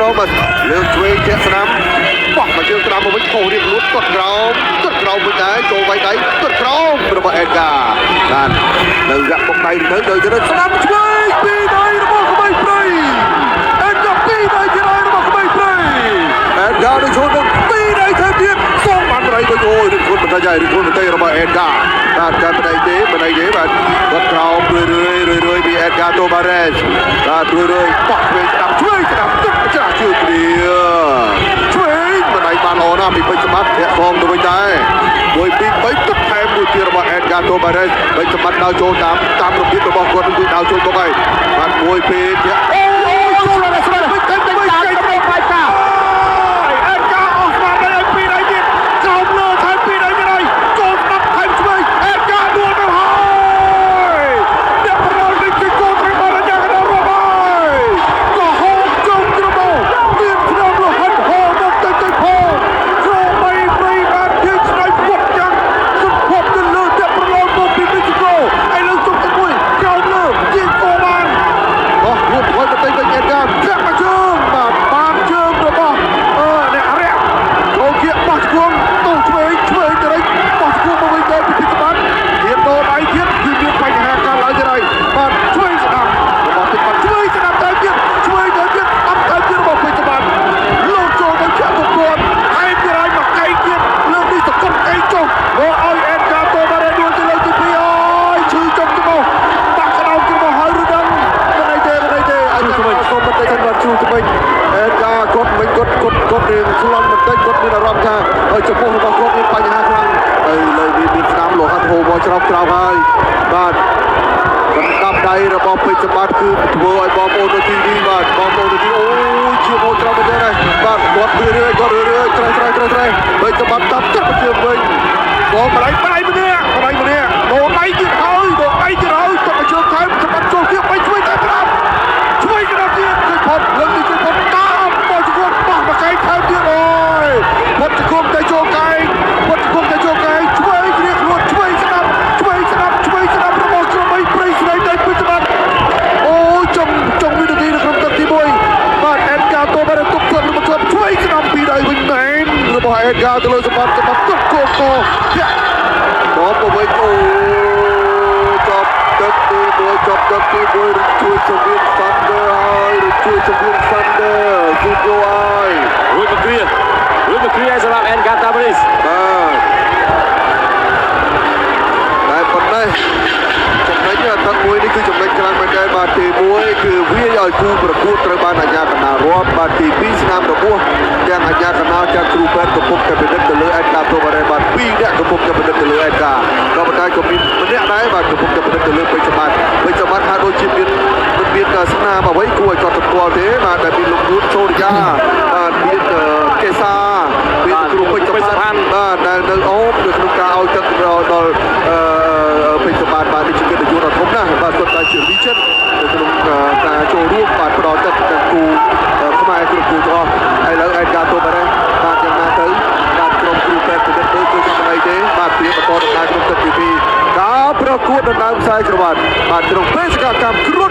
មកបាទលើកឆ្វេងធាក់ស្នាមបោះមកជើងស្នាមមកវិញខុសរៀបលួតទាត់ក្រោមវិញដែរចូលវាយដៃទាត់ក្រោមរបស់អេដកាបាននៅរកបុកដៃទៅដោយទៅស្នាមឆ្វេងពីដៃរបស់ក្មេងព្រៃអេដកាពីដៃទីដៃរបស់ក្មេងព្រៃអេដកាទៅឈុតនឹងពីដៃទៅទៀតសងបានរៃទៅអូយឬខ្លួនបន្តិចហើយឬខ្លួនបន្តិចរបស់អេដកាបាទការបដៃទេបាទគាត់ក្រោមរឿយពីអេដកាតូម៉ារ៉េសបាទរឿយបោះឆ្វេងស្ដាំទឹកចាស់ជឿគ្រាឆ្វេងបដៃបានល្អណាស់ពីពេជ្រសម្បត្តិធាក់ផងទៅវិញដែរ1 2 3ទឹកថែមមួយទៀតរបស់អេដកាតូម៉ារ៉េសពេជ្រសម្បត្តិដល់ចូលតាមរបៀបរបស់គាត់គឺដល់ចូលមកហើយបាទ1 2ធាក់អូចូលដល់ស្រាប់ពេជ្រទៅវិញទៅបាយកាអេដកាអស់ស្មារតីឲ្យពីដៃទៀតចោលលើថែមពីដៃទៀតហើយចូលស្ដាប់ថែមឆ្វេងអេដកាដួលទៅហើយអ្នកប្រឡងនេះគឺគោត្រូវបានយ៉ាងណារស់ហើយក៏ហូបជុំត្រមោមានខ្ញុំរហ័សហូបមកទៅផងចូលបីព្រៃបានជាឆ្នៃពុកយ៉ាងសុភ័ព្វទៅលើអ្នកប្រឡងមកពីមីក្រូហើយលើជុំទៅមួយចោលលើជាគោបានអស់រួចហើយទៅវិញអេដកាចាក់មកជើងបាទបានជើងរបស់អ្នកអរិយអូគៀបោះឆ្គងទៅឆ្វេងទៅវិញបោះឆ្គងមកវិញទៅពីពិបាកទៀតដោដៃទៀតគឺមានបញ្ហាកើតឡើងទៅហើយបាទឆ្វេងស្ដាំរបស់ពិបាកឆ្វេងស្ដាំទៅទៀតឆ្វេងទៅទៀតអត់ទៅទៀតរបស់ពិបាកលោកចូលទៅចាក់ទៅគាត់ហើយពីហើយមកកៃទៀតលើកនេះសកុំកៃចុះមកឲ្យអេដកាតូម៉ារ៉េសដួលទៅលើកទី2ហើយឈឺចុកទៅមកបាក់ក្តោបទៅមកហើយឬដឹងមិនអីទេអញ្ចឹងសូមបន្តិចគាត់ជួទៅវិញអេដកាគាត់វិញគាត់រៀងឆ្លងបន្តិចគាត់មានអារម្មណ៍ថាចំពោះរបស់គាត់មានបញ្ហាខ្លាំងហើយលើមានស្នាមលោហិតហូរមកច្រោកហើយបាទបណ្ដាប់ដៃរបស់ពេជ្រសម្បត្តិគឺធ្វើឲ្យបងប្អូននៅទីនេះបាទបងប្អូននៅទីអូយជាហូរច្រោកទៅដែរបាទគាត់រឿយត្រេះពេជ្រសម្បត្តិចាប់ចាប់ជើងវិញបងបដៃម្នាក់ដោដៃទៀតហើយទុកឲ្យជើងថែមសម្បត្តិចូលទៀតបីជួយតែក្រាបទៀតគឺផុតលើកនេះគឺផុតតាមមកជង្គង់បោះមកកែថែមទៀតអើយផុតជង្គង់ទៅចូលកែឆ្វេងគ្រាខ្លួនឆ្វេងស្ដាប់របស់ក្រុមបីព្រៃស្រីទៅពេជ្រសម្បត្តិអូចុងវិនាទីនៅក្នុងទឹកទី1បាទអេដកាតូម៉ារ៉េសទុកគាត់របស់គាត់ឆ្វេងស្ដាប់ពីដៃវិញមែនរបស់អេដកាទៅលើសម្បត្តិទុកគោកធាក់បបវិញអូចប់ទឹកទី1ជួយជំនាញសាន់ដឺហើយជួយជំនាញសាន់ដឺគឺគួរហើយរួចមកគ្រាសម្រាប់អេដកាតូម៉ារ៉េសបាទតែប៉ុន្តែចំណុចទឹកមួយនេះគឺចំណុចខ្លាំងមែនទេបាទទី1គឺវាឲ្យគូប្រកួតត្រូវបានអាជ្ញាកណ្ដាលរាប់បាទទី2ស្នាមរបស់ទាំងអាជ្ញាកណ្ដាលទាំងគ្រូពេទ្យកំពុងតែពិនិត្យទៅលើអេដកាតូម៉ារ៉េសបាទ2អ្នកកំពុងតែពិនិត្យទៅលើអេដកាក៏ប៉ុន្តែក៏មានម្នាក់ដែរបាទកំពុងតែពិនិត្យទៅលើពេជ្រសម្បត្តិថាដូចជាមានស្នាមអ្វីគួរឲ្យកត់សម្គាល់ទេបាទដែលមានលោកនួនសូរិយាបាទមានកេសាមានគ្រូពេជ្រសម្បត្តិបាទដែលនៅអូបនៅក្នុងការឲ្យទឹកដល់ពេជ្រសម្បត្តិបាទនេះជាកិត្តិយសដ៏ធំណាស់បាទគាត់តែជា legend នៅក្នុងការចូលរួមបាទផ្ដល់ទឹកដល់គូខ្មែរគ្រប់គ្រងទាំងអស់ហើយឥឡូវអេដកាតូម៉ារ៉េសបាទយ៉ាងណាទៅបាទក្រុមគ្រូពេទ្យពិនិត្យទៅគឺមិនអីទេបាទព្រៀបបន្តដំណើរក្នុងទឹកទី2ការប្រកួតដណ្ដើមខ្សែក្រវ៉ាត់បាទក្នុងបេសកកម្ម